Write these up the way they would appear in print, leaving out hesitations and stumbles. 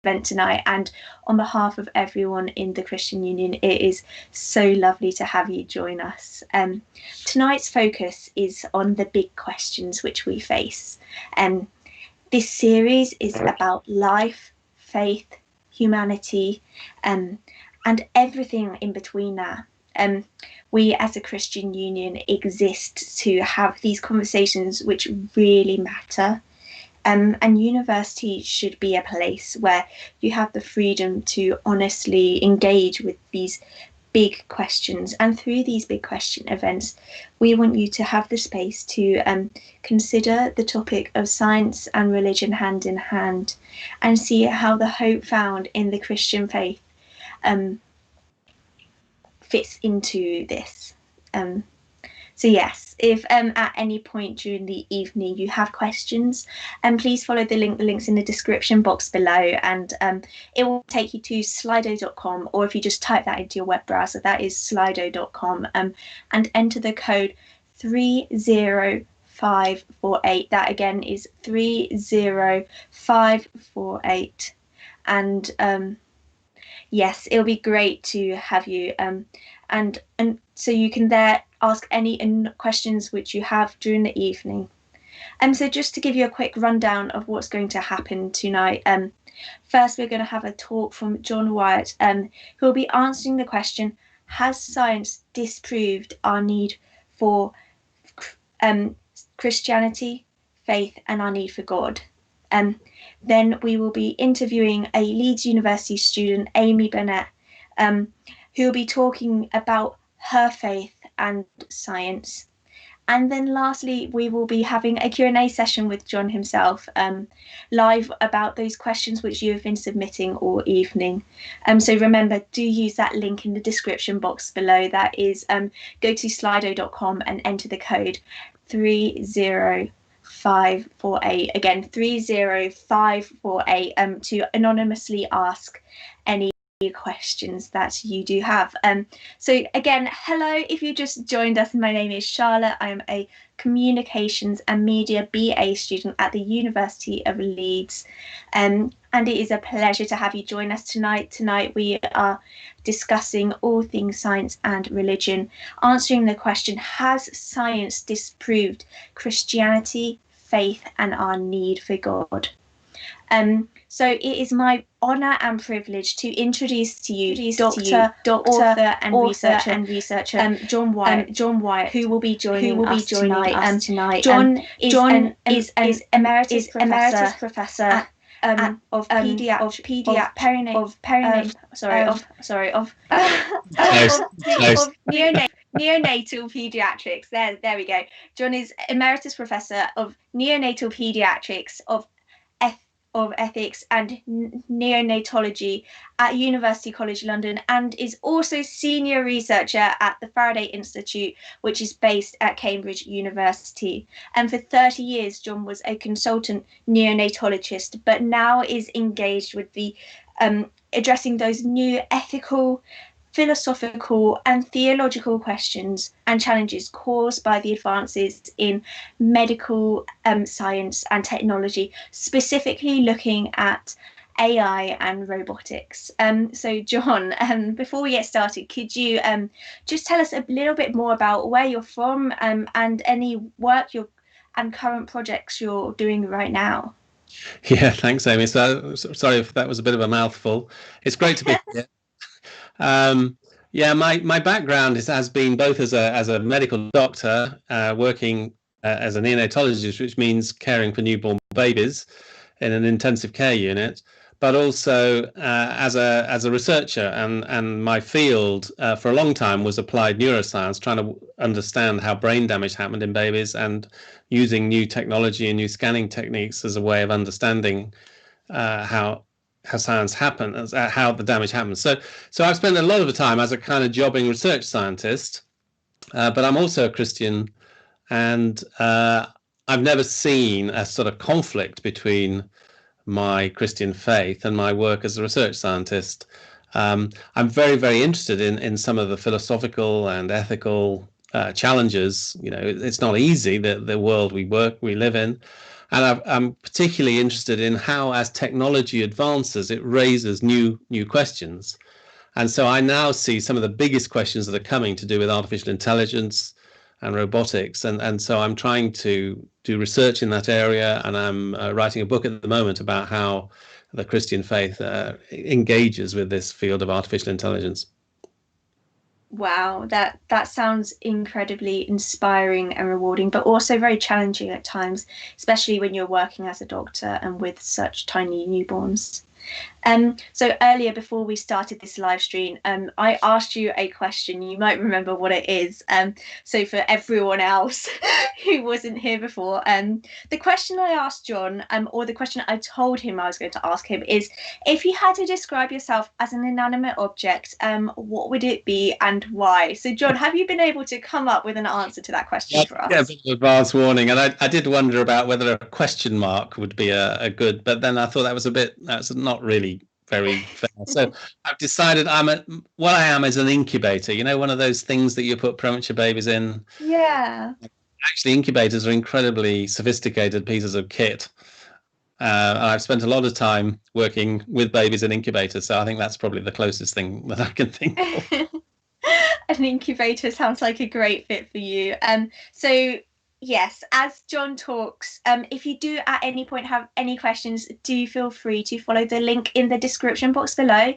event tonight, and on behalf of everyone in the Christian Union, it is so lovely to have you join us. Tonight's focus is on the big questions which we face. This series is about life, faith, humanity, and everything in between that. We as a Christian Union exist to have these conversations which really matter. And university should be a place where you have the freedom to honestly engage with these big questions. And through these big question events, we want you to have the space to consider the topic of science and religion hand in hand, and see how the hope found in the Christian faith fits into this. So yes, if at any point during the evening you have questions, please follow the links in the description box below, and it will take you to sli.do.com, or if you just type that into your web browser, that is sli.do.com, and enter the code 30548. That again is 30548, and yes, it'll be great to have you, and so you can there ask any questions which you have during the evening. So just to give you a quick rundown of what's going to happen tonight. First, we're going to have a talk from John Wyatt, who will be answering the question, has science disproved our need for Christianity, faith, and our need for God? Then we will be interviewing a Leeds University student, Amy Burnett, who will be talking about her faith and science. And then lastly, we will be having a Q&A session with John himself, live, about those questions which you have been submitting all evening. So remember, do use that link in the description box below. That is, go to slido.com and enter the code 30548. Again, 30548, to anonymously ask any questions that you do have. So again, hello, if you just joined us, my name is Charlotte. I am a communications and media BA student at the University of Leeds, and it is a pleasure to have you join us tonight. Tonight we are discussing all things science and religion, answering the question, has science disproved Christianity, faith, and our need for God? So it is my honour and privilege to introduce to you Doctor, author and researcher John Wyatt, who will be joining us tonight. John is an emeritus professor of neonatal pediatrics. There we go. John is emeritus professor of neonatal pediatrics, of ethics and neonatology at University College London, and is also senior researcher at the Faraday Institute, which is based at Cambridge University. And for 30 years, John was a consultant neonatologist, but now is engaged with the addressing those new ethical, philosophical and theological questions and challenges caused by the advances in medical science and technology, specifically looking at AI and robotics. So John, before we get started, could you just tell us a little bit more about where you're from, and any work and current projects you're doing right now? Yeah, thanks, Amy. So sorry if that was a bit of a mouthful. It's great to be here. Yeah, my background has been both as a medical doctor, working as a neonatologist, which means caring for newborn babies in an intensive care unit, but also as a researcher. And my field for a long time was applied neuroscience, trying to understand how brain damage happened in babies, and using new technology and new scanning techniques as a way of understanding how science happens, how the damage happens. So I've spent a lot of the time as a kind of jobbing research scientist, but I'm also a Christian, and I've never seen a sort of conflict between my Christian faith and my work as a research scientist. I'm very, very interested in some of the philosophical and ethical challenges. You know, it's not easy, the world we live in. And I'm particularly interested in how, as technology advances, it raises new questions. And so I now see some of the biggest questions that are coming to do with artificial intelligence and robotics. And so I'm trying to do research in that area, and I'm writing a book at the moment about how the Christian faith engages with this field of artificial intelligence. Wow, that sounds incredibly inspiring and rewarding, but also very challenging at times, especially when you're working as a doctor and with such tiny newborns. So earlier, before we started this live stream, I asked you a question. You might remember what it is. So for everyone else who wasn't here before, the question I asked John, or the question I told him I was going to ask him, is if you had to describe yourself as an inanimate object, what would it be and why? So John, have you been able to come up with an answer to that question for Yeah, a us? bit of advance warning, and I did wonder about whether a question mark would be a good, but then I thought that's not really very fair. So I've decided what I am is an incubator. You know, one of those things that you put premature babies in. Yeah. Actually, incubators are incredibly sophisticated pieces of kit. And I've spent a lot of time working with babies in incubators, so I think that's probably the closest thing that I can think of. An incubator sounds like a great fit for you. So yes, as John talks, if you do at any point have any questions, do feel free to follow the link in the description box below,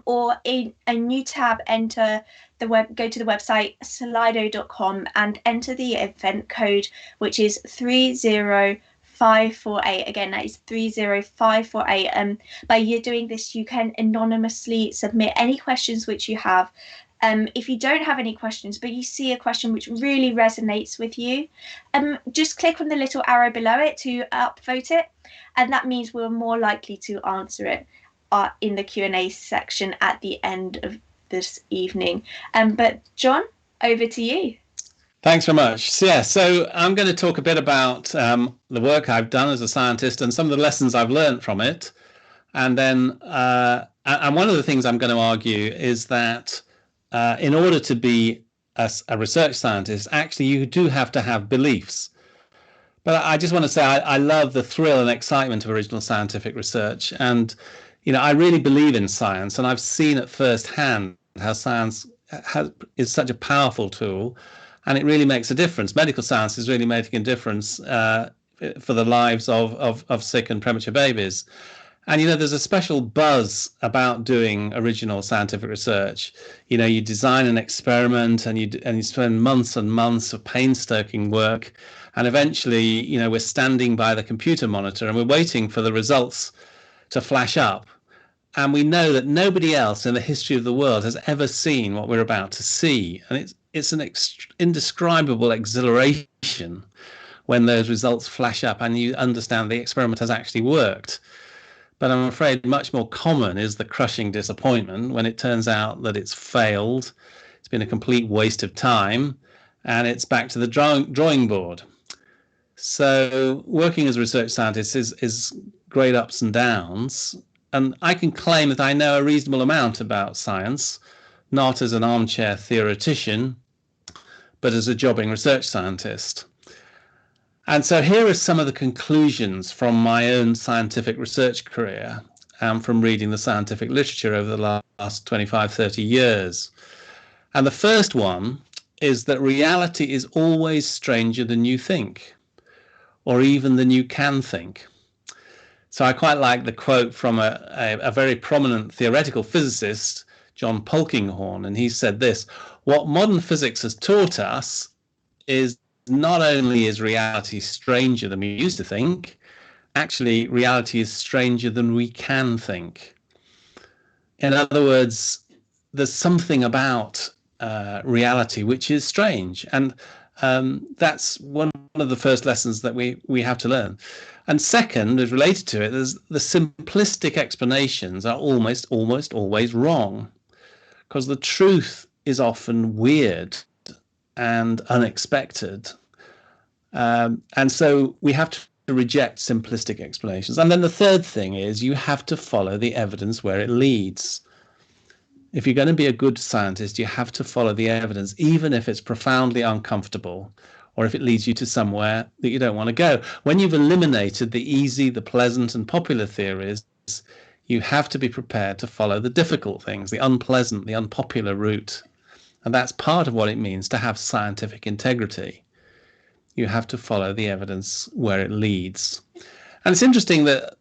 or in a new tab, go to the website sli.do.com and enter the event code, which is 30548. Again, that is 30548. By you doing this, you can anonymously submit any questions which you have. If you don't have any questions, but you see a question which really resonates with you, just click on the little arrow below it to upvote it, and that means we're more likely to answer it in the Q&A section at the end of this evening. But John, over to you. Thanks very much. So I'm going to talk a bit about the work I've done as a scientist and some of the lessons I've learned from it. And then, and one of the things I'm going to argue is that in order to be a research scientist, actually, you do have to have beliefs. But I just want to say I love the thrill and excitement of original scientific research. And, I really believe in science, and I've seen at firsthand how science is such a powerful tool, and it really makes a difference. Medical science is really making a difference for the lives of sick and premature babies. And, there's a special buzz about doing original scientific research. You design an experiment and you spend months and months of painstaking work. And eventually, we're standing by the computer monitor and we're waiting for the results to flash up. And we know that nobody else in the history of the world has ever seen what we're about to see. And it's an indescribable exhilaration when those results flash up and you understand the experiment has actually worked. But I'm afraid much more common is the crushing disappointment when it turns out that it's failed, it's been a complete waste of time, and it's back to the drawing board. So working as a research scientist is great ups and downs. And I can claim that I know a reasonable amount about science, not as an armchair theoretician, but as a jobbing research scientist. And so here are some of the conclusions from my own scientific research career and from reading the scientific literature over the last 25, 30 years. And the first one is that reality is always stranger than you think, or even than you can think. So I quite like the quote from a very prominent theoretical physicist, John Polkinghorne, and he said this: "What modern physics has taught us is not only is reality stranger than we used to think, actually reality is stranger than we can think." In other words, there's something about reality which is strange, and that's one of the first lessons that we have to learn. And second, as related to it, there's the simplistic explanations are almost always wrong, because the truth is often weird and unexpected. And so we have to reject simplistic explanations. And then the third thing is you have to follow the evidence where it leads. If you're going to be a good scientist, you have to follow the evidence, even if it's profoundly uncomfortable, or if it leads you to somewhere that you don't want to go. When you've eliminated the easy, the pleasant, and popular theories, you have to be prepared to follow the difficult things, the unpleasant, the unpopular route. And that's part of what it means to have scientific integrity. You have to follow the evidence where it leads. And it's interesting that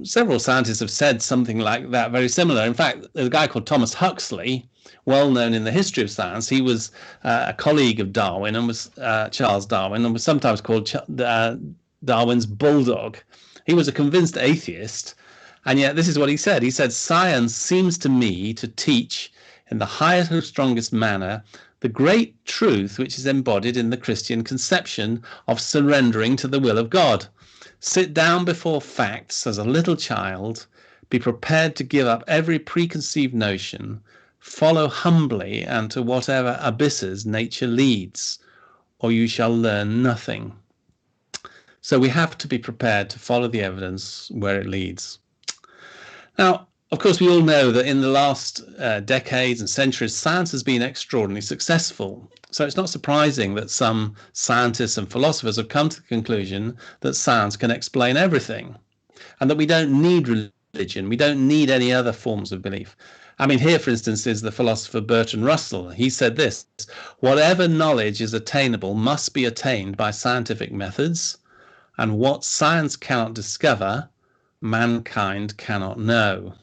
several scientists have said something like that, very similar. In fact, there's a guy called Thomas Huxley, well known in the history of science. He was a colleague of Darwin and was Charles Darwin, and was sometimes called Darwin's bulldog. He was a convinced atheist, and yet this is what he said. He said, "Science seems to me to teach in the highest and strongest manner the great truth which is embodied in the Christian conception of surrendering to the will of God. Sit down before facts as a little child, be prepared to give up every preconceived notion, follow humbly and to whatever abysses nature leads, or you shall learn nothing." So we have to be prepared to follow the evidence where it leads. Now, of course, we all know that in the last decades and centuries, science has been extraordinarily successful. So it's not surprising that some scientists and philosophers have come to the conclusion that science can explain everything, and that we don't need religion, we don't need any other forms of belief. I mean, here, for instance, is the philosopher Bertrand Russell. He said this: "Whatever knowledge is attainable must be attained by scientific methods, and what science cannot discover, mankind cannot know."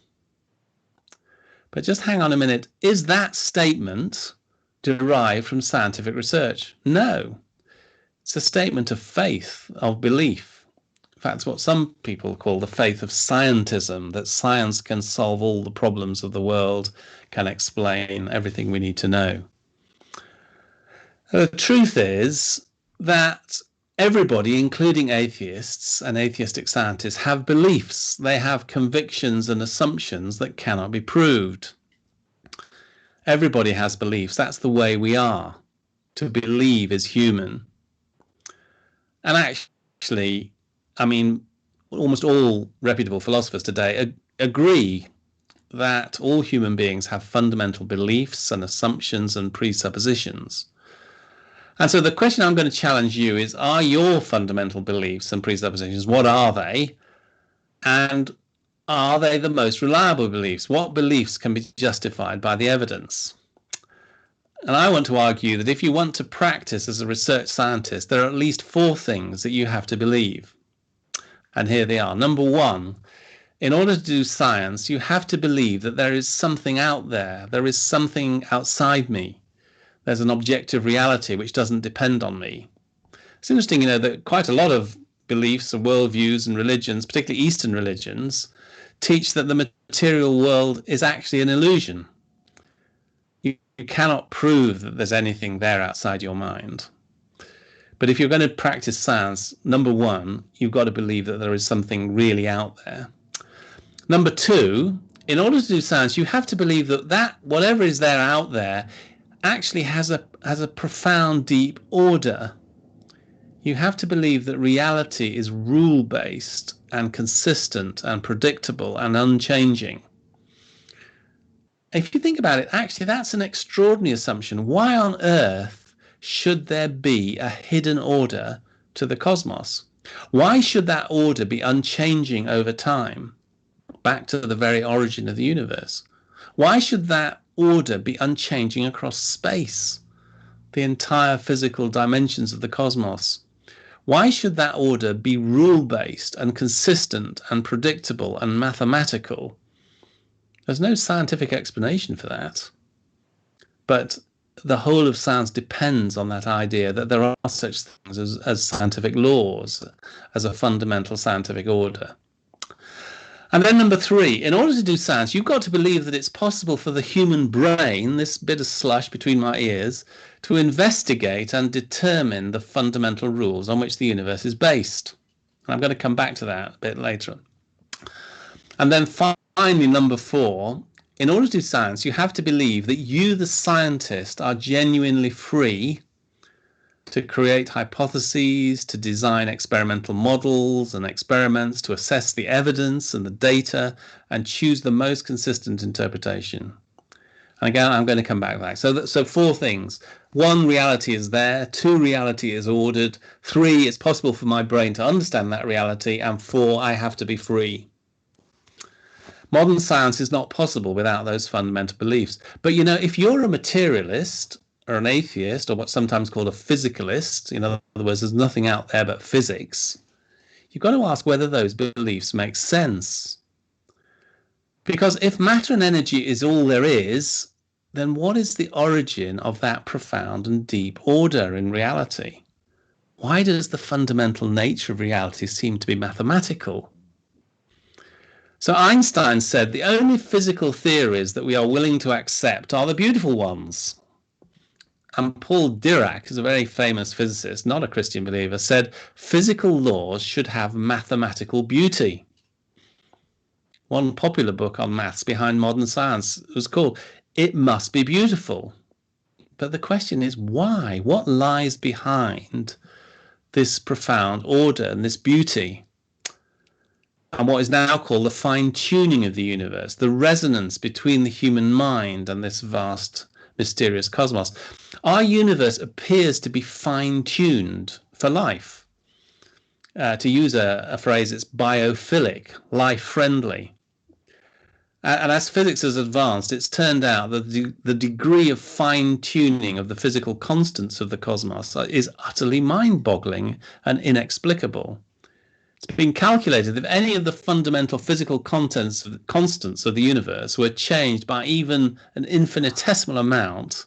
But just hang on a minute. Is that statement derived from scientific research? No. It's a statement of faith, of belief. In fact, it's what some people call the faith of scientism, that science can solve all the problems of the world, can explain everything we need to know. The truth is that everybody, including atheists and atheistic scientists, have beliefs. They have convictions and assumptions that cannot be proved. Everybody has beliefs. That's the way we are. To believe is human. And actually, I mean, almost all reputable philosophers today agree that all human beings have fundamental beliefs and assumptions and presuppositions. And so the question I'm going to challenge you is, are your fundamental beliefs and presuppositions, what are they? And are they the most reliable beliefs? What beliefs can be justified by the evidence? And I want to argue that if you want to practice as a research scientist, there are at least 4 things that you have to believe. And here they are. Number 1, in order to do science, you have to believe that there is something out there. There is something outside me. There's an objective reality which doesn't depend on me. It's interesting, that quite a lot of beliefs and worldviews and religions, particularly Eastern religions, teach that the material world is actually an illusion. You cannot prove that there's anything there outside your mind. But if you're going to practice science, number 1, you've got to believe that there is something really out there. Number 2, in order to do science, you have to believe that whatever is there out there actually has a profound, deep order. You have to believe that reality is rule-based and consistent and predictable and unchanging. If you think about it, actually, that's an extraordinary assumption. Why on earth should there be a hidden order to the cosmos? Why should that order be unchanging over time, back to the very origin of the universe? Why should that order be unchanging across space, the entire physical dimensions of the cosmos? Why should that order be rule-based and consistent and predictable and mathematical? There's no scientific explanation for that. But the whole of science depends on that idea that there are such things as scientific laws, as a fundamental scientific order. And then number 3, in order to do science, you've got to believe that it's possible for the human brain, this bit of slush between my ears, to investigate and determine the fundamental rules on which the universe is based. And I'm going to come back to that a bit later. And then finally, number 4, in order to do science, you have to believe that you, the scientist, are genuinely free to create hypotheses, to design experimental models and experiments, to assess the evidence and the data, and choose the most consistent interpretation. And again, I'm going to come back to that. So four things. One, reality is there. Two, reality is ordered. Three, it's possible for my brain to understand that reality. And four, I have to be free. Modern science is not possible without those fundamental beliefs. But, you know, if you're a materialist or an atheist or what's sometimes called a physicalist, in other words, there's nothing out there but physics, you've got to ask whether those beliefs make sense. Because if matter and energy is all there is, then what is the origin of that profound and deep order in reality? Why does the fundamental nature of reality seem to be mathematical? So Einstein said the only physical theories that we are willing to accept are the beautiful ones. And Paul Dirac, who's a very famous physicist, not a Christian believer, said physical laws should have mathematical beauty. One popular book on maths behind modern science was called It Must Be Beautiful. But the question is why? What lies behind this profound order and this beauty? And what is now called the fine-tuning of the universe, the resonance between the human mind and this vast, mysterious cosmos. Our universe appears to be fine-tuned for life. To use a phrase, it's biophilic, life-friendly. And as physics has advanced, it's turned out that the degree of fine-tuning of the physical constants of the cosmos is utterly mind-boggling and inexplicable. It's been calculated that if any of the fundamental physical constants of the universe were changed by even an infinitesimal amount,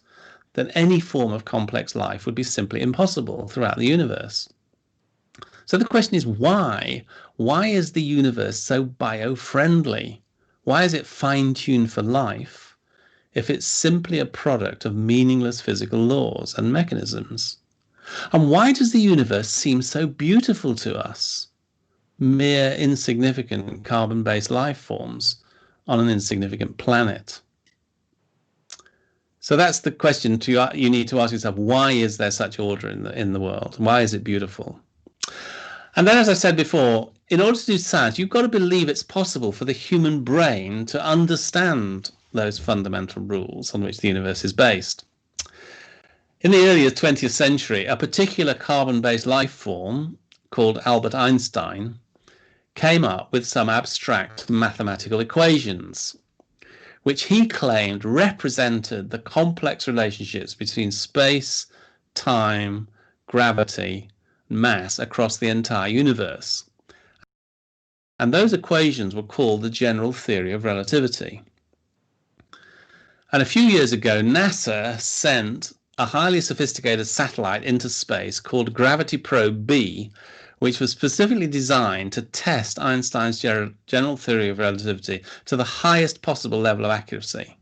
then any form of complex life would be simply impossible throughout the universe. So the question is why? Why is the universe so bio-friendly? Why is it fine-tuned for life if it's simply a product of meaningless physical laws and mechanisms? And why does the universe seem so beautiful to us? Mere insignificant carbon-based life forms on an insignificant planet. So that's the question you need to ask yourself. Why is there such order in the world? Why is it beautiful? And then, as I said before, in order to do science, you've got to believe it's possible for the human brain to understand those fundamental rules on which the universe is based. In the earlier 20th century, a particular carbon-based life form called Albert Einstein came up with some abstract mathematical equations, which he claimed represented the complex relationships between space, time, gravity, mass across the entire universe. And those equations were called the general theory of relativity. And a few years ago, NASA sent a highly sophisticated satellite into space called Gravity Probe B, which was specifically designed to test Einstein's general theory of relativity to the highest possible level of accuracy.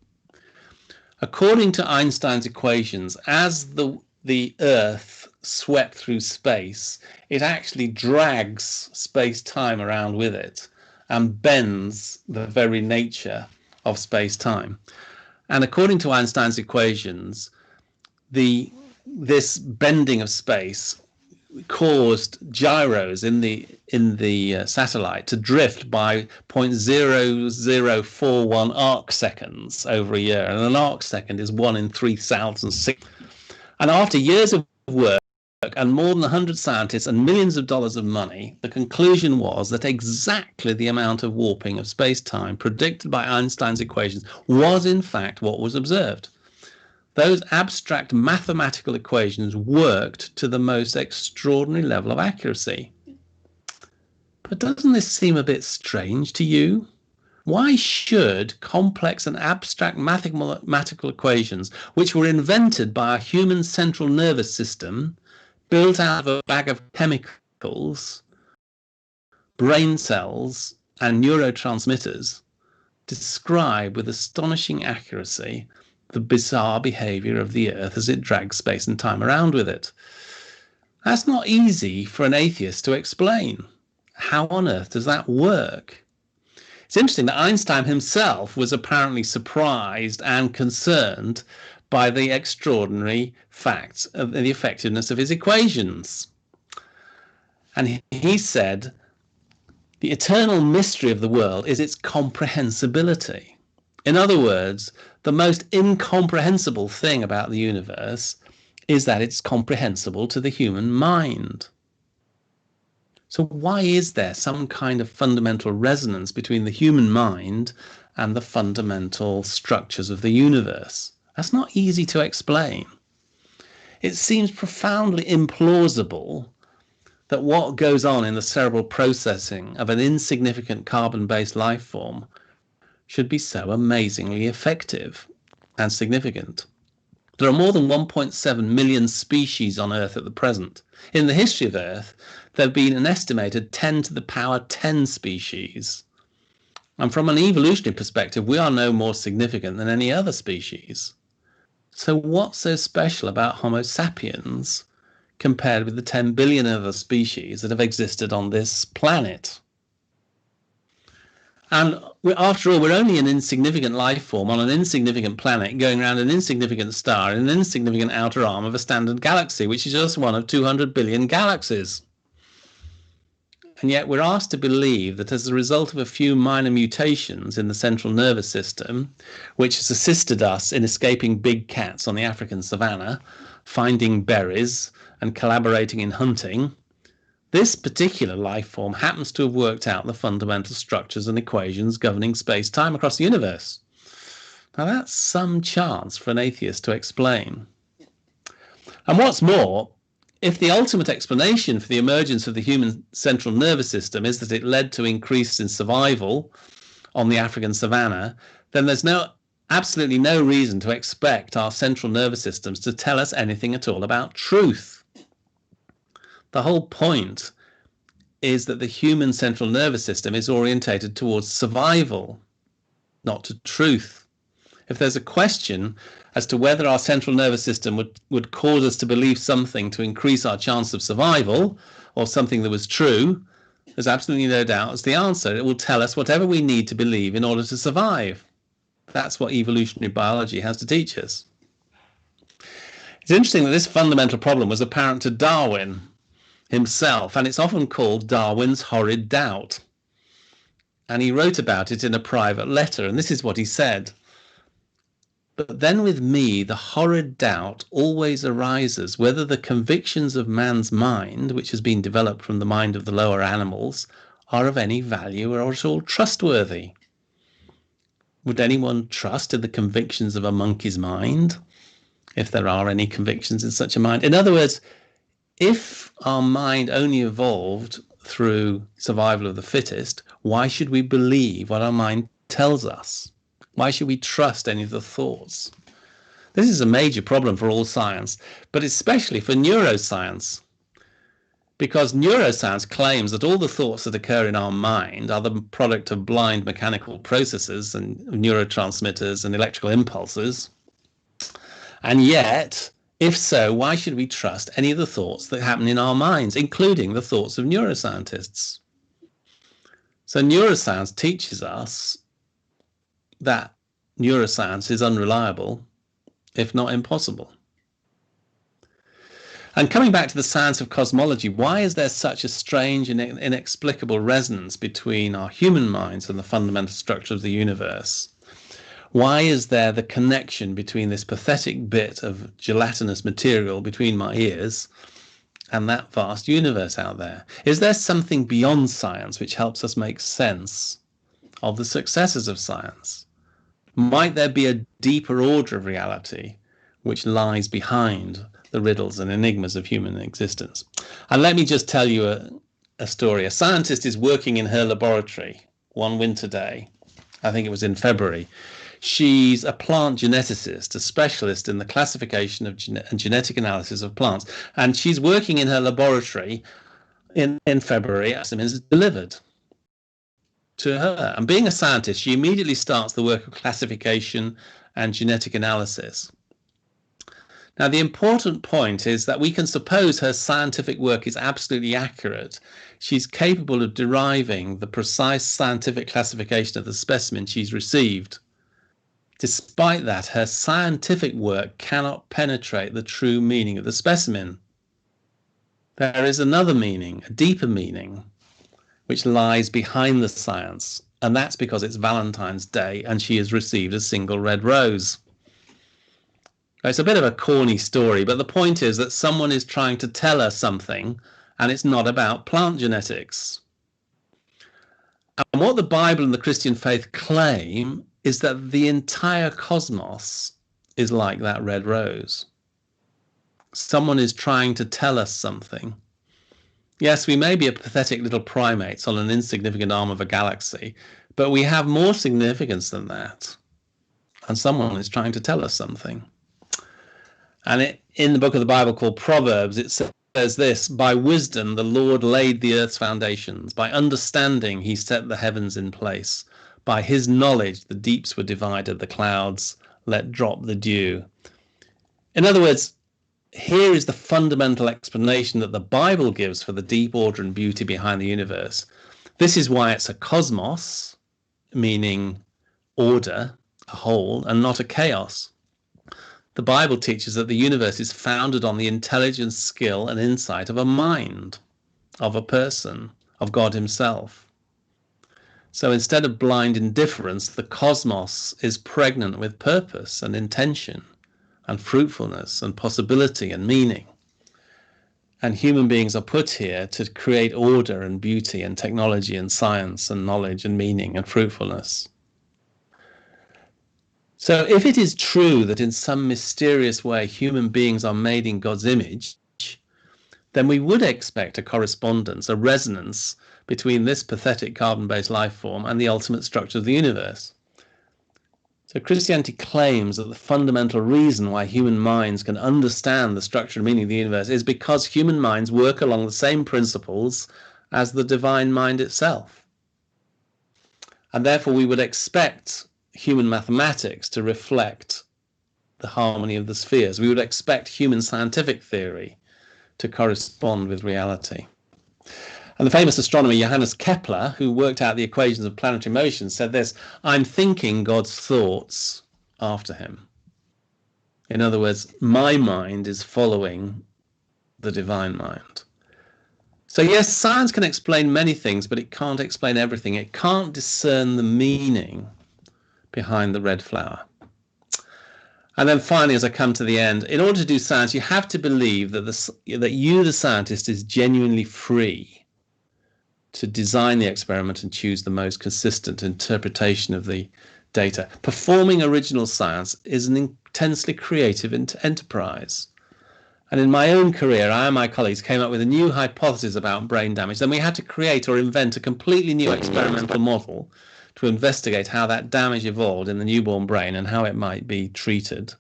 According to Einstein's equations, as the Earth swept through space, it actually drags space-time around with it and bends the very nature of space-time. And according to Einstein's equations, this bending of space caused gyros in the satellite to drift by 0.0041 arc seconds over a year, and an arc second is 1 in 3,006. And after years of work and more than 100 scientists and millions of dollars of money, the conclusion was that exactly the amount of warping of space-time predicted by Einstein's equations was in fact what was observed. Those abstract mathematical equations worked to the most extraordinary level of accuracy. But doesn't this seem a bit strange to you? Why should complex and abstract mathematical equations, which were invented by a human central nervous system, built out of a bag of chemicals, brain cells, and neurotransmitters, describe with astonishing accuracy the bizarre behavior of the Earth as it drags space and time around with it? That's not easy for an atheist to explain. How on earth does that work? It's interesting that Einstein himself was apparently surprised and concerned by the extraordinary facts of the effectiveness of his equations. And he said, the eternal mystery of the world is its comprehensibility. In other words, the most incomprehensible thing about the universe is that it's comprehensible to the human mind. So why is there some kind of fundamental resonance between the human mind and the fundamental structures of the universe? That's not easy to explain. It seems profoundly implausible that what goes on in the cerebral processing of an insignificant carbon-based life form should be so amazingly effective and significant. There are more than 1.7 million species on Earth at the present. In the history of Earth, there have been an estimated 10 to the power 10 species. And from an evolutionary perspective, we are no more significant than any other species. So what's so special about Homo sapiens compared with the 10 billion other species that have existed on this planet? And after all, we're only an insignificant life form on an insignificant planet going around an insignificant star in an insignificant outer arm of a standard galaxy, which is just one of 200 billion galaxies. And yet we're asked to believe that as a result of a few minor mutations in the central nervous system, which has assisted us in escaping big cats on the African savannah, finding berries, and collaborating in hunting, this particular life form happens to have worked out the fundamental structures and equations governing space-time across the universe. Now that's some chance for an atheist to explain. And what's more, if the ultimate explanation for the emergence of the human central nervous system is that it led to increase in survival on the African savannah, then there's absolutely no reason to expect our central nervous systems to tell us anything at all about truth. The whole point is that the human central nervous system is orientated towards survival, not to truth. If there's a question as to whether our central nervous system would cause us to believe something to increase our chance of survival, or something that was true, there's absolutely no doubt as the answer. It will tell us whatever we need to believe in order to survive. That's what evolutionary biology has to teach us. It's interesting that this fundamental problem was apparent to Darwin himself, and it's often called Darwin's horrid doubt. And he wrote about it in a private letter, and this is what he said. But then with me, the horrid doubt always arises whether the convictions of man's mind, which has been developed from the mind of the lower animals, are of any value or at all trustworthy. Would anyone trust in the convictions of a monkey's mind, if there are any convictions in such a mind? In other words, if our mind only evolved through survival of the fittest, why should we believe what our mind tells us? Why should we trust any of the thoughts? This is a major problem for all science, but especially for neuroscience, because neuroscience claims that all the thoughts that occur in our mind are the product of blind mechanical processes and neurotransmitters and electrical impulses. And yet, if so, why should we trust any of the thoughts that happen in our minds, including the thoughts of neuroscientists? So neuroscience teaches us that neuroscience is unreliable, if not impossible. And coming back to the science of cosmology, why is there such a strange and inexplicable resonance between our human minds and the fundamental structure of the universe? Why is there the connection between this pathetic bit of gelatinous material between my ears and that vast universe out there? Is there something beyond science which helps us make sense of the successes of science? Might there be a deeper order of reality which lies behind the riddles and enigmas of human existence? And let me just tell you a story. A scientist is working in her laboratory one winter day. I think it was in February. She's a plant geneticist, a specialist in the classification of and genetic analysis of plants. And she's working in her laboratory in February as is delivered to her. And being a scientist, she immediately starts the work of classification and genetic analysis. Now, the important point is that we can suppose her scientific work is absolutely accurate. She's capable of deriving the precise scientific classification of the specimen she's received. Despite that, her scientific work cannot penetrate the true meaning of the specimen. There is another meaning, a deeper meaning, which lies behind the science And that's because it's Valentine's Day and she has received a single red rose. It's a bit of a corny story, but the point is that someone is trying to tell us something, and it's not about plant genetics. And what the Bible and the Christian faith claim is that the entire cosmos is like that red rose. Someone is trying to tell us something. Yes, we may be a pathetic little primates on an insignificant arm of a galaxy, but we have more significance than that. And someone is trying to tell us something. And in the book of the Bible called Proverbs, it says this: by wisdom the Lord laid the earth's foundations. By understanding he set the heavens in place. By his knowledge the deeps were divided, the clouds let drop the dew. In other words, here is the fundamental explanation that the Bible gives for the deep order and beauty behind the universe. This is why it's a cosmos, meaning order, a whole, and not a chaos. The Bible teaches that the universe is founded on the intelligence, skill, and insight of a mind, of a person, of God himself. So instead of blind indifference, the cosmos is pregnant with purpose and intention and fruitfulness and possibility and meaning. And human beings are put here to create order and beauty and technology and science and knowledge and meaning and fruitfulness. So if it is true that in some mysterious way human beings are made in God's image, then we would expect a correspondence, a resonance between this pathetic carbon-based life form and the ultimate structure of the universe. So Christianity claims that the fundamental reason why human minds can understand the structure and meaning of the universe is because human minds work along the same principles as the divine mind itself. And therefore we would expect human mathematics to reflect the harmony of the spheres. We would expect human scientific theory to correspond with reality. And the famous astronomer Johannes Kepler, who worked out the equations of planetary motion, said this: I'm thinking God's thoughts after him. In other words, my mind is following the divine mind. So yes, science can explain many things, but it can't explain everything. It can't discern the meaning behind the red flower. And then finally, as I come to the end, in order to do science, you have to believe that you, the scientist, is genuinely free to design the experiment and choose the most consistent interpretation of the data. Performing original science is an intensely creative enterprise. And in my own career, I and my colleagues came up with a new hypothesis about brain damage. Then we had to create or invent a completely new experimental model to investigate how that damage evolved in the newborn brain and how it might be treated.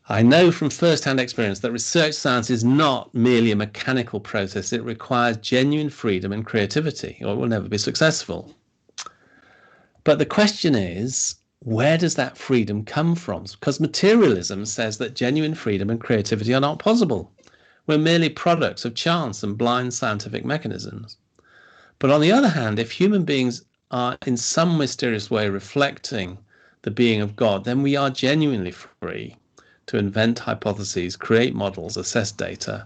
I know from first-hand experience that research science is not merely a mechanical process. It requires genuine freedom and creativity, or it will never be successful. But the question is, where does that freedom come from? Because materialism says that genuine freedom and creativity are not possible. We're merely products of chance and blind scientific mechanisms. But on the other hand, if human beings are in some mysterious way reflecting the being of God, then we are genuinely free to invent hypotheses, create models, assess data,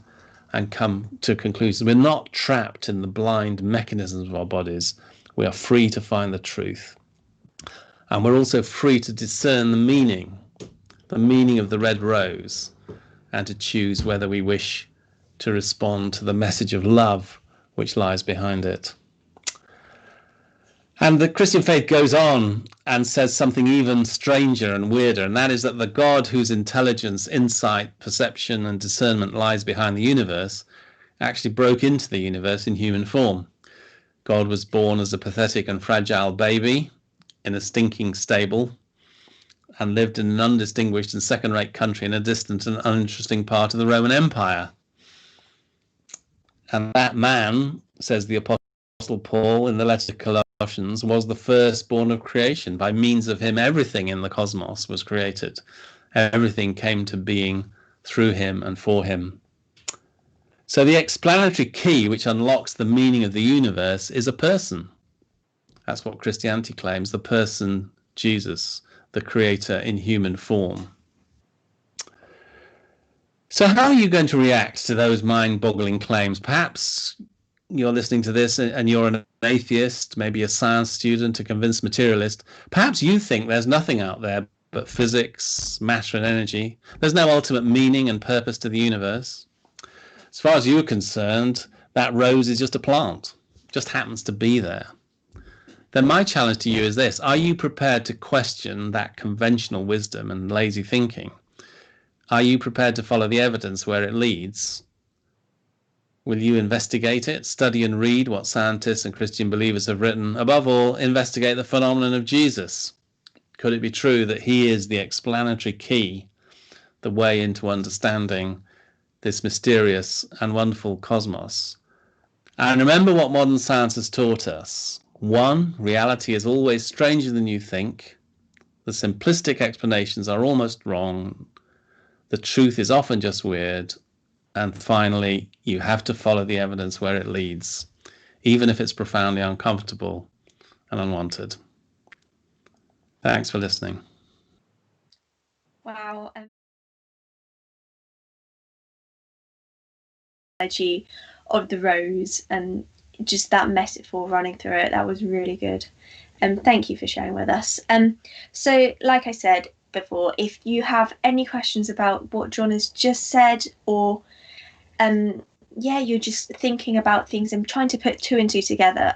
and come to conclusions. We're not trapped in the blind mechanisms of our bodies. We are free to find the truth. And we're also free to discern the meaning of the red rose, and to choose whether we wish to respond to the message of love which lies behind it. And the Christian faith goes on and says something even stranger and weirder, and that is that the God whose intelligence, insight, perception, and discernment lies behind the universe actually broke into the universe in human form. God was born as a pathetic and fragile baby in a stinking stable and lived in an undistinguished and second-rate country in a distant and uninteresting part of the Roman Empire. And that man, says the Apostle Paul in the letter to Colossians, was the firstborn of creation. By means of him, everything in the cosmos was created. Everything came to being through him and for him. So the explanatory key which unlocks the meaning of the universe is a person. That's what Christianity claims, the person Jesus, the creator in human form. So how are you going to react to those mind-boggling claims? Perhaps you're listening to this and you're an atheist, maybe a science student, a convinced materialist, perhaps you think there's nothing out there but physics, matter, and energy. There's no ultimate meaning and purpose to the universe. As far as you're concerned, that rose is just a plant, just happens to be there. Then my challenge to you is this: are you prepared to question that conventional wisdom and lazy thinking? Are you prepared to follow the evidence where it leads? Will you investigate it, study and read what scientists and Christian believers have written? Above all, investigate the phenomenon of Jesus. Could it be true that he is the explanatory key, the way into understanding this mysterious and wonderful cosmos? And remember what modern science has taught us. One, reality is always stranger than you think. The simplistic explanations are almost wrong. The truth is often just weird. And finally, you have to follow the evidence where it leads, even if it's profoundly uncomfortable and unwanted. Thanks for listening. Wow. Of the rose and just that metaphor running through it, that was really good. Thank you for sharing with us. So like I said before, if you have any questions about what John has just said, or you're just thinking about things and trying to put two and two together,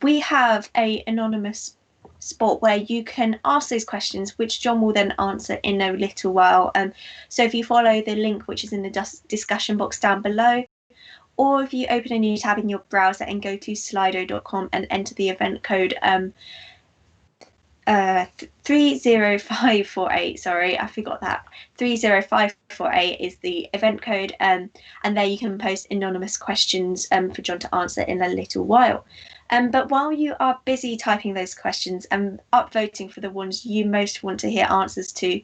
we have a anonymous spot where you can ask those questions, which John will then answer in a little while. So if you follow the link which is in the discussion box down below, or if you open a new tab in your browser and go to sli.do.com and enter the event code 30548. Sorry, I forgot that. 30548 is the event code, and there you can post anonymous questions for John to answer in a little while. But while you are busy typing those questions and upvoting for the ones you most want to hear answers to,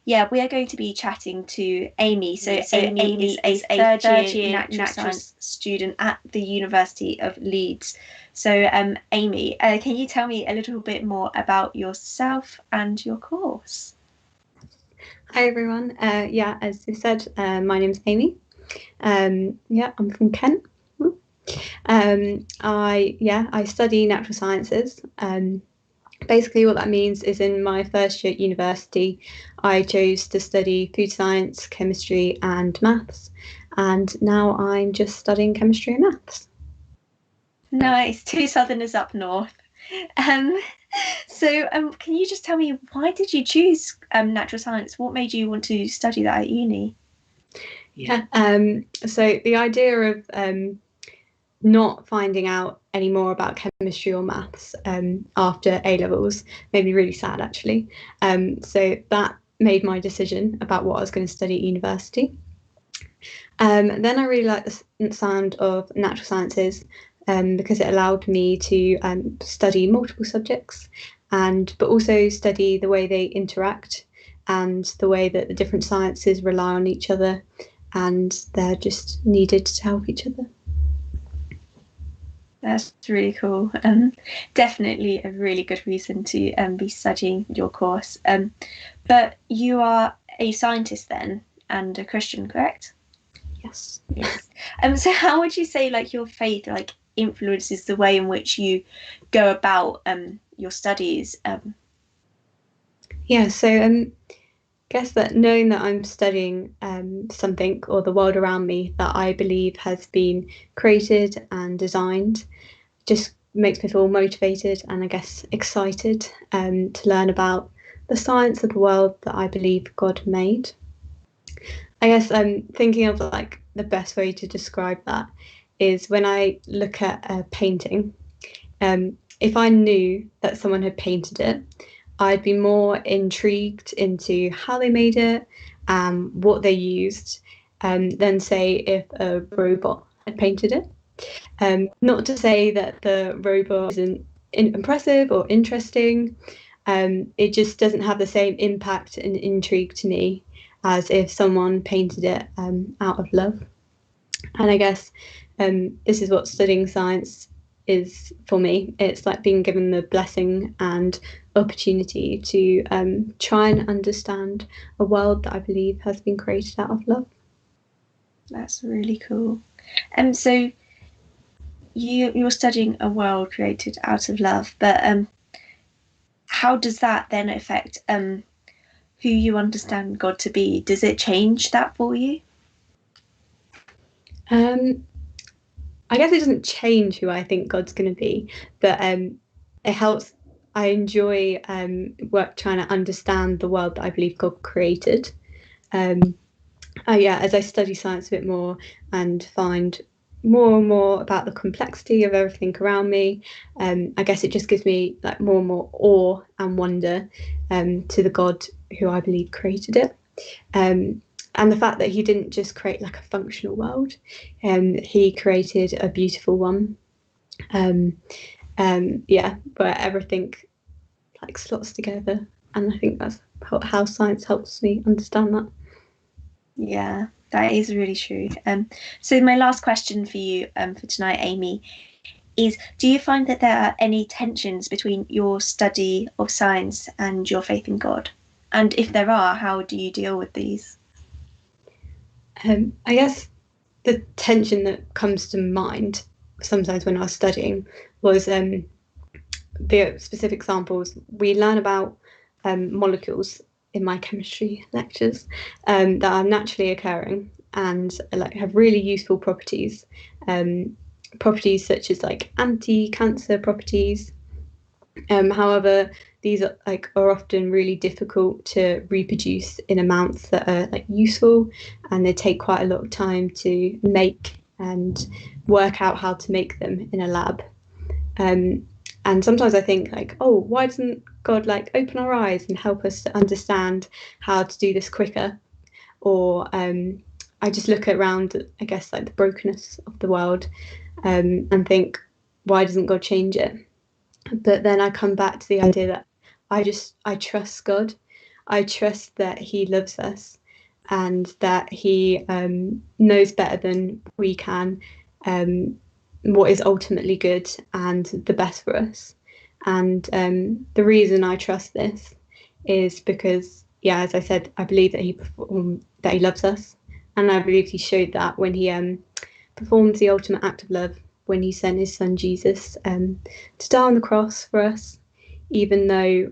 we are going to be chatting to Amy. So Amy is a third year natural science student at the University of Leeds. So Amy, can you tell me a little bit more about yourself and your course? Hi everyone. As you said, my name's Amy. I'm from Kent. I study natural sciences. Basically what that means is in my first year at university, I chose to study food science, chemistry and maths, and now I'm just studying chemistry and maths. Nice, two southerners up north. So can you just tell me, why did you choose natural science? What made you want to study that at uni? So the idea of not finding out any more about chemistry or maths after A-levels made me really sad, actually. So that made my decision about what I was going to study at university. Then I really liked the sound of natural sciences because it allowed me to study multiple subjects, but also study the way they interact and the way that the different sciences rely on each other, and they're just needed to help each other. That's really cool. Definitely a really good reason to be studying your course. But you are a scientist then, and a Christian, correct? Yes. So how would you say your faith influences the way in which you go about your studies? So guess that knowing that I'm studying something, or the world around me, that I believe has been created and designed, just makes me feel motivated and I guess excited to learn about the science of the world that I believe God made. I guess I'm thinking of the best way to describe that is when I look at a painting. If I knew that someone had painted it, I'd be more intrigued into how they made it, what they used, than say if a robot had painted it. Not to say that the robot isn't impressive or interesting. It just doesn't have the same impact and intrigue to me as if someone painted it out of love. And I guess this is what studying science is for me. It's like being given the blessing and opportunity to try and understand a world that I believe has been created out of love. That's really cool. So you're studying a world created out of love, but how does that then affect who you understand God to be? Does it change that for you? I guess it doesn't change who I think God's going to be, but it helps. I enjoy work trying to understand the world that I believe God created. As I study science a bit more and find more and more about the complexity of everything around me, I guess it just gives me like more and more awe and wonder to the God who I believe created it. And the fact that he didn't just create like a functional world, he created a beautiful one. Where everything like slots together, and I think that's how science helps me understand that. Yeah, that is really true. So my last question for you for tonight, Amy, is do you find that there are any tensions between your study of science and your faith in God? And if there are, how do you deal with these? I guess the tension that comes to mind sometimes when I was studying was the specific examples. We learn about molecules in my chemistry lectures that are naturally occurring and like have really useful properties. Properties such as like anti-cancer properties. However, these are often really difficult to reproduce in amounts that are like useful, and they take quite a lot of time to make and work out how to make them in a lab. And sometimes I think like, oh, why doesn't God like open our eyes and help us to understand how to do this quicker? Or I just look around, I guess, like the brokenness of the world and think, why doesn't God change it? But then I come back to the idea that I trust God. I trust that he loves us and that he knows better than we can what is ultimately good and the best for us. And the reason I trust this is because, yeah, as I said, I believe that he loves us, and I believe he showed that when he performed the ultimate act of love when he sent his son Jesus to die on the cross for us, even though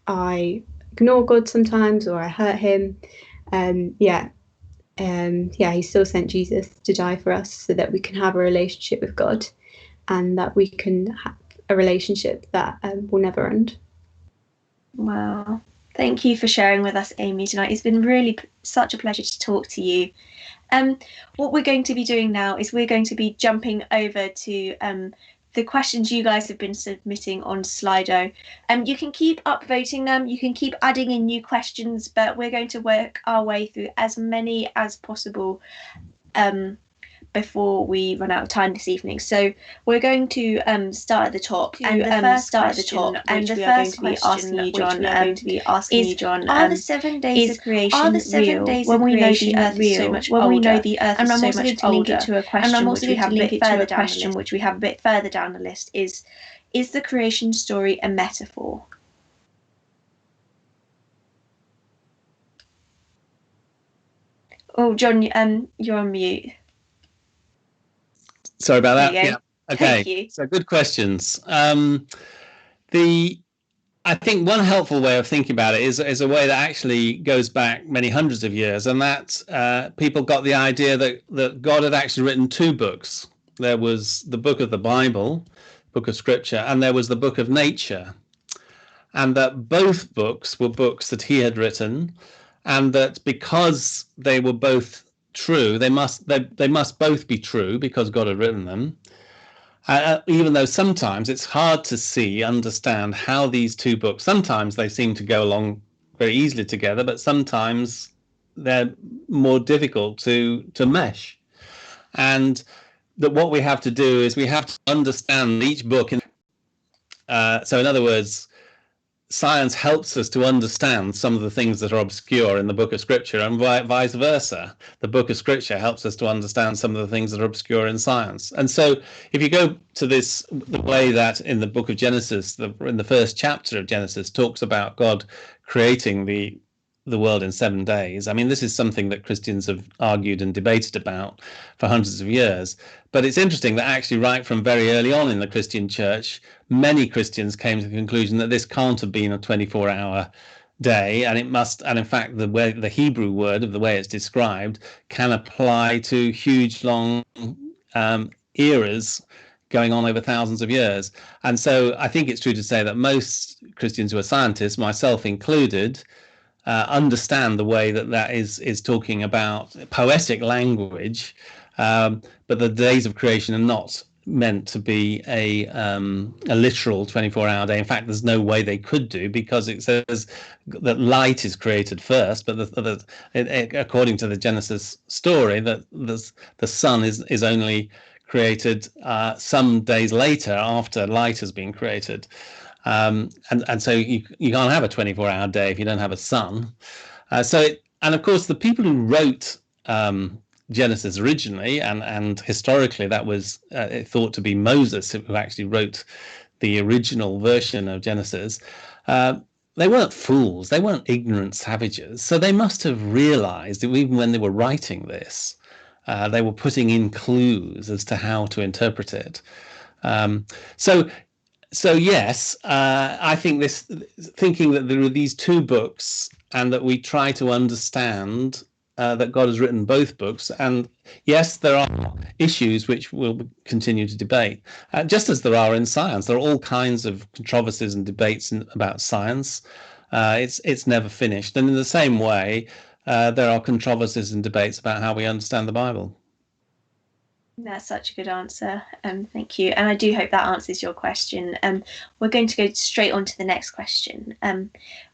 I ignore God sometimes or I hurt him. He still sent Jesus to die for us so that we can have a relationship with God and that we can have a relationship that will never end. Wow. Thank you for sharing with us, Amy, tonight. It's been really such a pleasure to talk to you. What we're going to be doing now is we're going to be jumping over to the questions you guys have been submitting on Slido. You can keep upvoting them, you can keep adding in new questions, but we're going to work our way through as many as possible before we run out of time this evening. So we're going to start at the top. And the first question, and the first question asking you, John, are the 7 days of creation real? When we know the Earth is so much older. When we know the Earth is so much older. And I'm also going to link it to a question which we have a bit further down the list. Is the creation story a metaphor? Oh, John, you're on mute. Sorry about that. Yeah. Okay. Thank you. So good questions. I think one helpful way of thinking about it is a way that actually goes back many hundreds of years, and that people got the idea that God had actually written two books. There was the book of the Bible, book of Scripture, and there was the book of nature, and that both books were books that he had written, and that because they were both true, they must both be true because God had written them. Even though sometimes it's hard to understand how these two books, sometimes they seem to go along very easily together, but sometimes they're more difficult to mesh. And that what we have to do is we have to understand each book. So in other words, science helps us to understand some of the things that are obscure in the book of Scripture, and vice versa. The book of Scripture helps us to understand some of the things that are obscure in science. And so if you go to the way that in the book of Genesis, in the first chapter of Genesis, talks about God creating the the world in 7 days. I mean, this is something that Christians have argued and debated about for hundreds of years. But it's interesting that actually right from very early on in the Christian church, many Christians came to the conclusion that this can't have been a 24-hour day, and it must, and in fact the way the Hebrew word of the way it's described can apply to huge long eras going on over thousands of years. And so I think it's true to say that most Christians who are scientists, myself included, understand the way that is talking about poetic language, but the days of creation are not meant to be a literal 24-hour day. In fact, there's no way they could do, because it says that light is created first, but according to the Genesis story, that the sun is only created some days later after light has been created. And so you can't have a 24-hour day if you don't have a sun. And of course, the people who wrote Genesis originally, and historically that was thought to be Moses, who actually wrote the original version of Genesis. They weren't fools, they weren't ignorant savages, so they must have realized that even when they were writing this, they were putting in clues as to how to interpret it. So yes, I think thinking that there are these two books and that we try to understand that God has written both books, and yes, there are issues which we'll continue to debate, just as there are in science. There are all kinds of controversies and debates about science. It's never finished, and in the same way, there are controversies and debates about how we understand the Bible. That's such a good answer. Thank you. And I do hope that answers your question. We're going to go straight on to the next question,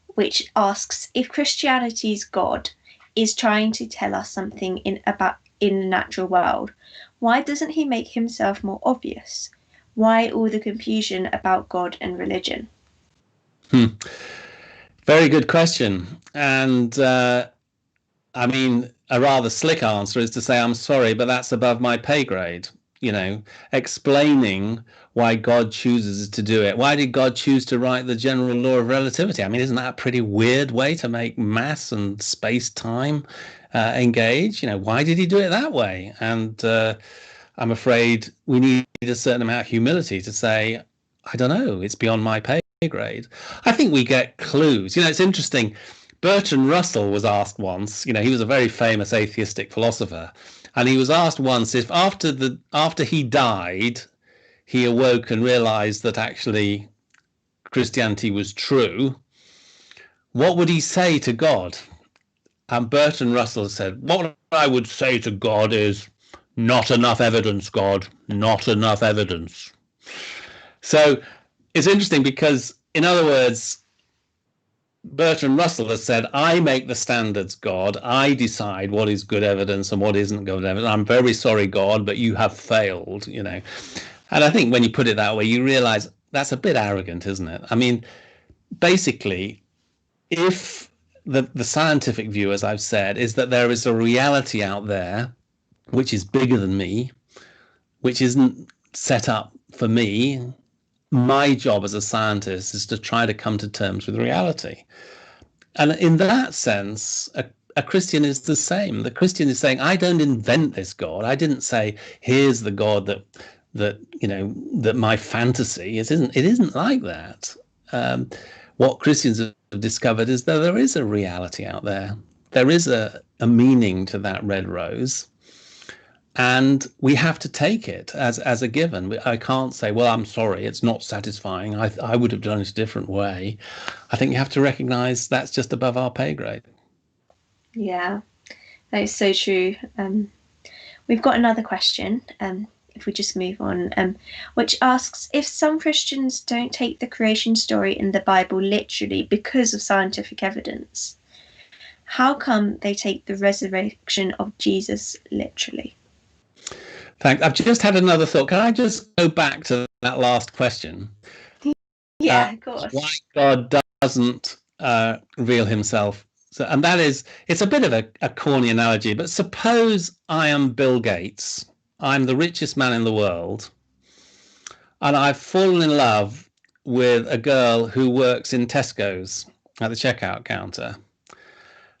which asks, if Christianity's God is trying to tell us something in the natural world, why doesn't he make himself more obvious? Why all the confusion about God and religion? Very good question. And I mean, a rather slick answer is to say, I'm sorry, but that's above my pay grade. You know, explaining why God chooses to do it. Why did God choose to write the general law of relativity? I mean, isn't that a pretty weird way to make mass and space-time engage? You know, why did he do it that way? And I'm afraid we need a certain amount of humility to say, I don't know, it's beyond my pay grade. I think we get clues. You know, it's interesting. Bertrand Russell was asked once, you know, he was a very famous atheistic philosopher, and he was asked once if after he died, he awoke and realized that actually Christianity was true, what would he say to God? And Bertrand Russell said, what I would say to God is, not enough evidence, God, not enough evidence. So it's interesting because, in other words, Bertrand Russell has said, I make the standards, God. I decide what is good evidence and what isn't good evidence. I'm very sorry, God, but you have failed, you know. And I think when you put it that way, you realize that's a bit arrogant, isn't it? I mean, basically, if the scientific view, as I've said, is that there is a reality out there which is bigger than me, which isn't set up for me, my job as a scientist is to try to come to terms with reality. And in that sense, a Christian is the same. The Christian is saying, I don't invent this God. I didn't say, here's the God that you know, that my fantasy. It isn't like that. What Christians have discovered is that there is a reality out there. There is a meaning to that red rose. And we have to take it as a given. I can't say, well, I'm sorry, it's not satisfying. I would have done it a different way. I think you have to recognize that's just above our pay grade. Yeah, that is so true. We've got another question, if we just move on, which asks, if some Christians don't take the creation story in the Bible literally because of scientific evidence, how come they take the resurrection of Jesus literally? Thanks. I've just had another thought. Can I just go back to that last question? Yeah, of course. Why God doesn't reveal himself. So, and that is, it's a bit of a corny analogy, but suppose I am Bill Gates. I'm the richest man in the world, and I've fallen in love with a girl who works in Tesco's at the checkout counter.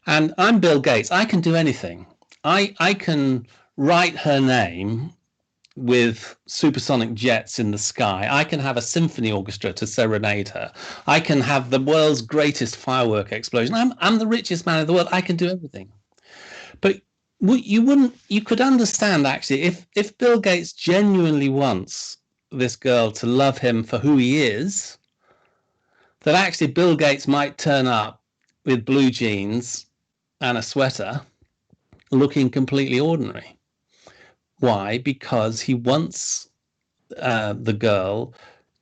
And I'm Bill Gates. I can do anything. I can write her name with supersonic jets in the sky. I can have a symphony orchestra to serenade her. I can have the world's greatest firework explosion. I'm the richest man in the world. I can do everything. But you could understand actually if Bill Gates genuinely wants this girl to love him for who he is, that actually Bill Gates might turn up with blue jeans and a sweater looking completely ordinary. Why? Because he wants the girl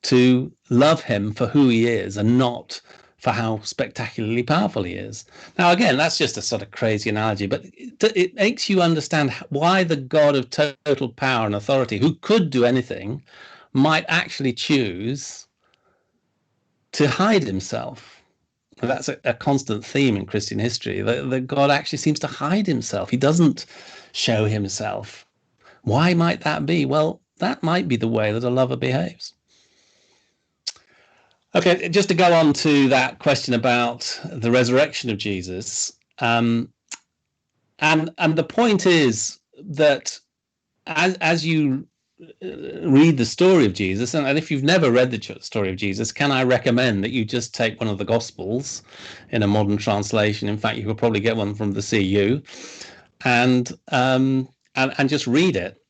to love him for who he is and not for how spectacularly powerful he is. Now, again, that's just a sort of crazy analogy, but it makes you understand why the God of total power and authority, who could do anything, might actually choose to hide himself. And that's a constant theme in Christian history, that God actually seems to hide himself. He doesn't show himself. Why might that be? Well, that might be the way that a lover behaves. Okay, just to go on to that question about the resurrection of Jesus, and the point is that as you read the story of Jesus, and if you've never read the story of Jesus, can I recommend that you just take one of the Gospels in a modern translation? In fact, you could probably get one from the CU, and just read it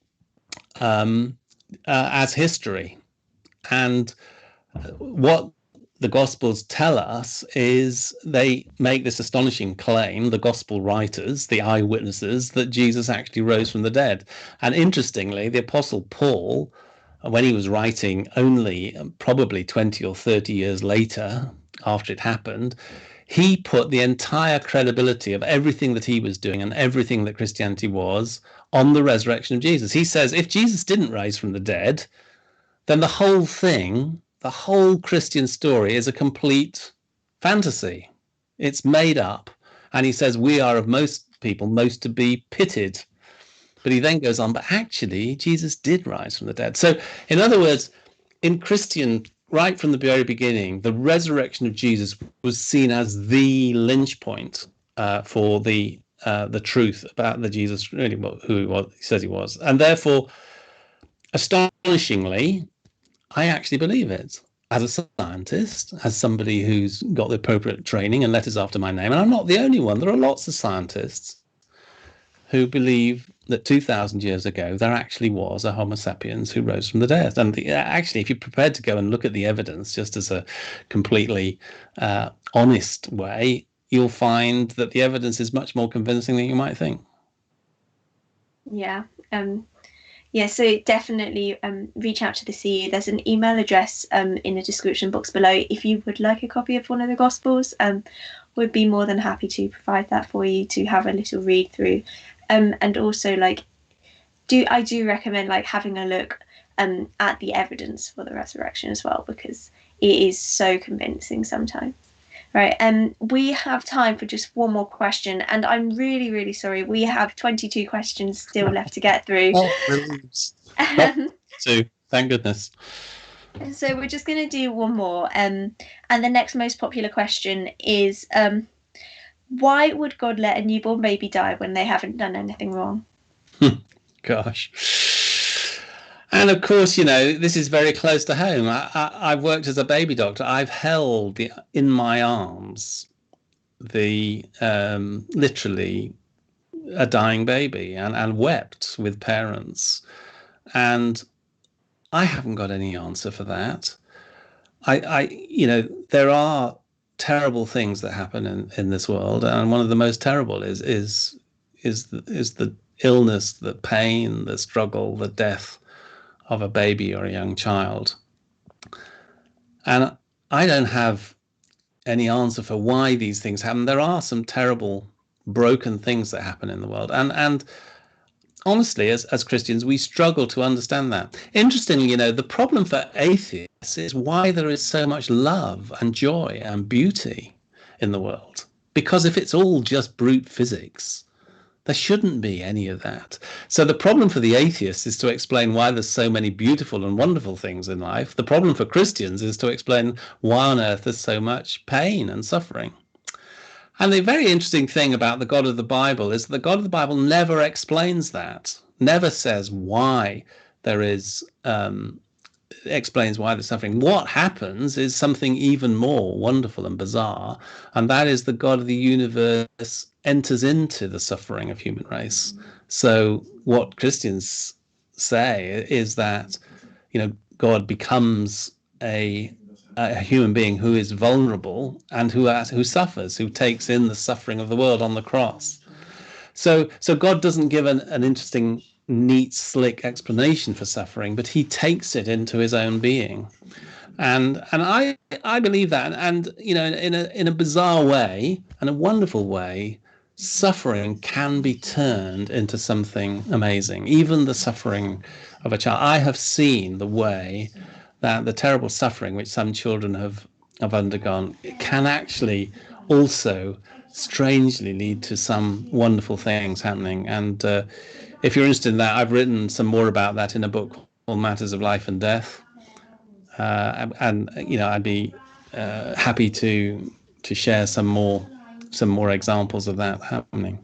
as history. And what the Gospels tell us is they make this astonishing claim, the Gospel writers, the eyewitnesses, that Jesus actually rose from the dead. And interestingly, the Apostle Paul, when he was writing only probably 20 or 30 years later, after it happened, he put the entire credibility of everything that he was doing and everything that Christianity was on the resurrection of Jesus. He says, if Jesus didn't rise from the dead, then the whole thing, the whole Christian story, is a complete fantasy. It's made up. And he says, we are of most people most to be pitied. But he then goes on, but actually, Jesus did rise from the dead. So, in other words, in Christian, right from the very beginning, the resurrection of Jesus was seen as the lynch point for the truth about the Jesus really who he was, he says he was. And therefore, astonishingly, I actually believe it as a scientist, as somebody who's got the appropriate training and letters after my name. And I'm not the only one. There are lots of scientists who believe that 2,000 years ago, there actually was a Homo sapiens who rose from the dead. And actually, if you're prepared to go and look at the evidence just as a completely honest way, you'll find that the evidence is much more convincing than you might think. Yeah. Yeah, so definitely reach out to the CU. There's an email address in the description box below. If you would like a copy of one of the Gospels, we'd be more than happy to provide that for you to have a little read through. And also, I do recommend having a look at the evidence for the resurrection as well, because it is so convincing sometimes. Right, we have time for just one more question, and I'm really, really sorry. We have 22 questions still left to get through. So, thank goodness. So we're just going to do one more. And the next most popular question is, why would God let a newborn baby die when they haven't done anything wrong? Gosh. And of course, this is very close to home. I've worked as a baby doctor. I've held in my arms literally a dying baby and wept with parents. And I haven't got any answer for that. There are terrible things that happen in this world, and one of the most terrible is the illness, the pain, the struggle, the death of a baby or a young child. And I don't have any answer for why these things happen. There are some terrible, broken things that happen in the world. And honestly, as Christians, we struggle to understand that. Interestingly, the problem for atheists is why there is so much love and joy and beauty in the world. Because if it's all just brute physics, there shouldn't be any of that. So the problem for the atheists is to explain why there's so many beautiful and wonderful things in life. The problem for Christians is to explain why on earth there's so much pain and suffering. And the very interesting thing about the God of the Bible is that the God of the Bible never explains that, never says why there is, explains why they're suffering. What happens is something even more wonderful and bizarre, and that is the God of the universe enters into the suffering of human race. So what Christians say is that, God becomes a human being who is vulnerable and who suffers, who takes in the suffering of the world on the cross. So God doesn't give an interesting, neat, slick explanation for suffering, but he takes it into his own being. And I believe that. And in a bizarre way and a wonderful way, suffering can be turned into something amazing. Even the suffering of a child. I have seen the way that the terrible suffering which some children have undergone can actually also strangely lead to some wonderful things happening. And if you're interested in that, I've written some more about that in a book called Matters of Life and Death. And I'd be happy to share some more examples of that happening.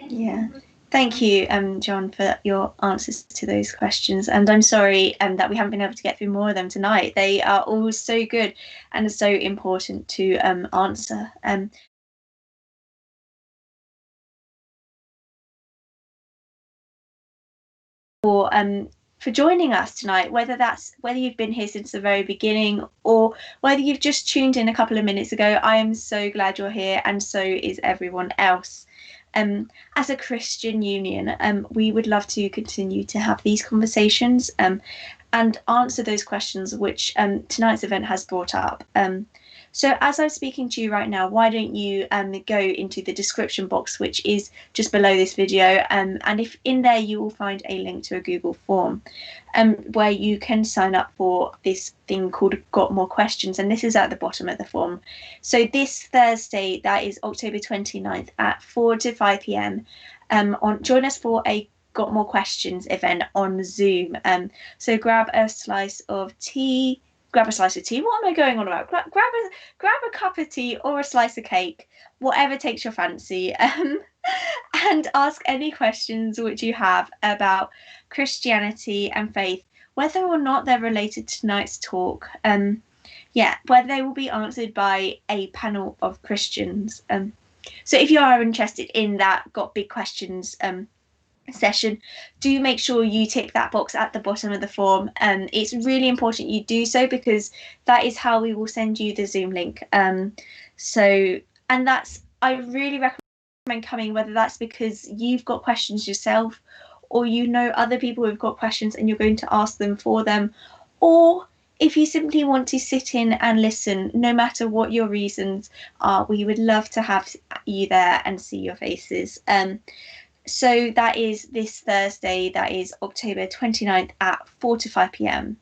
Yeah. Thank you, John, for your answers to those questions. And I'm sorry that we haven't been able to get through more of them tonight. They are all so good and so important to answer. For joining us tonight, whether you've been here since the very beginning or whether you've just tuned in a couple of minutes ago. I am so glad you're here, and so is everyone else. As a Christian union, we would love to continue to have these conversations and answer those questions which tonight's event has brought up. So as I'm speaking to you right now, why don't you go into the description box, which is just below this video, and if in there you will find a link to a Google form where you can sign up for this thing called Got More Questions, and this is at the bottom of the form. So this Thursday, that is October 29th at 4 to 5 p.m. Join us for a Got More Questions event on Zoom. So grab a slice of tea. What am I going on about? Grab a cup of tea or a slice of cake, whatever takes your fancy, and ask any questions which you have about Christianity and faith, whether or not they're related to tonight's talk. Whether they will be answered by a panel of Christians. So if you are interested in that Got Big Questions session, do make sure you tick that box at the bottom of the form. It's really important you do so, because that is how we will send you the Zoom link. I really recommend coming, whether that's because you've got questions yourself, or other people who've got questions and you're going to ask them for them, or if you simply want to sit in and listen. No matter what your reasons are, we would love to have you there and see your faces. So that is this Thursday, that is October 29th at 4 to 5 p.m.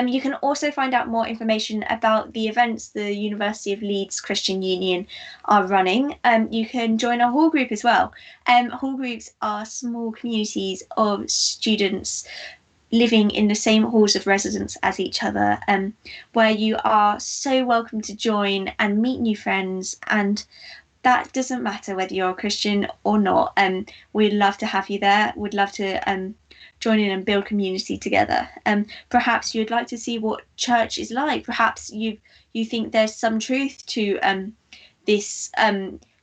You can also find out more information about the events the University of Leeds Christian Union are running. You can join a hall group as well. Hall groups are small communities of students living in the same halls of residence as each other, where you are so welcome to join and meet new friends. And that doesn't matter whether you're a Christian or not. We'd love to have you there. We'd love to join in and build community together. Perhaps you'd like to see what church is like. Perhaps you think there's some truth to this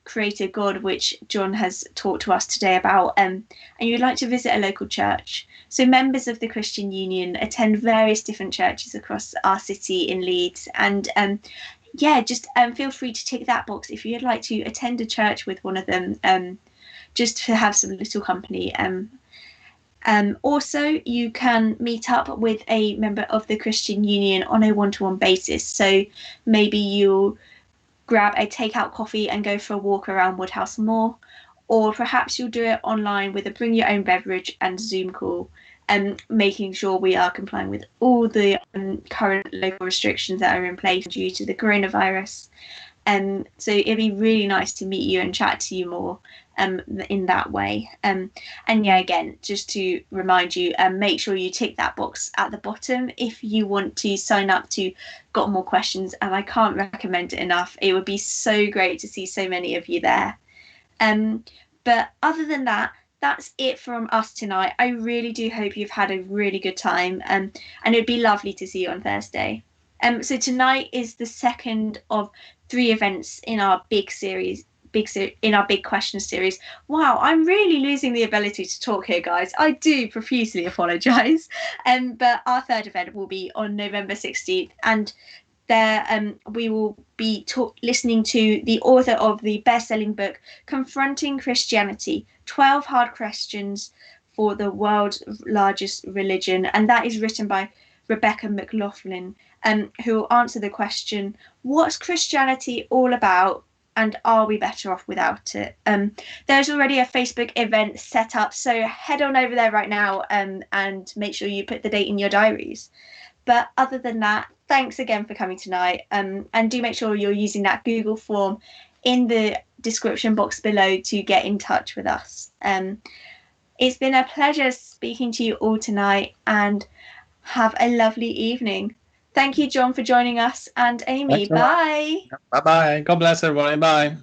creator God which John has talked to us today about, and you'd like to visit a local church. So members of the Christian Union attend various different churches across our city in Leeds, and just feel free to tick that box if you'd like to attend a church with one of them, just to have some little company. Also, you can meet up with a member of the Christian Union on a one-to-one basis. So maybe you'll grab a takeout coffee and go for a walk around Woodhouse Moor, or perhaps you'll do it online with a bring your own beverage and Zoom call, making sure we are complying with all the current local restrictions that are in place due to the coronavirus. So it'd be really nice to meet you and chat to you more in that way. And yeah, again, just to remind you, make sure you tick that box at the bottom if you want to sign up to Got More Questions, and I can't recommend it enough. It would be so great to see so many of you there. But other than that, that's it from us tonight. I really do hope you've had a really good time, and it'd be lovely to see you on Thursday. So tonight is the second of 3 events in our big question series. Wow, I'm really losing the ability to talk here, guys. I do profusely apologise. But our third event will be on November 16th, and there we will be listening to the author of the best-selling book Confronting Christianity, 12 Hard Questions for the World's Largest Religion, and that is written by Rebecca McLaughlin, who will answer the question, what's Christianity all about, and are we better off without it? There's already a Facebook event set up, so head on over there right now and make sure you put the date in your diaries. But other than that, thanks again for coming tonight. And do make sure you're using that Google form in the description box below to get in touch with us. It's been a pleasure speaking to you all tonight, and have a lovely evening. Thank you, John, for joining us, and Amy. Bye. Bye-bye. God bless everybody. Bye.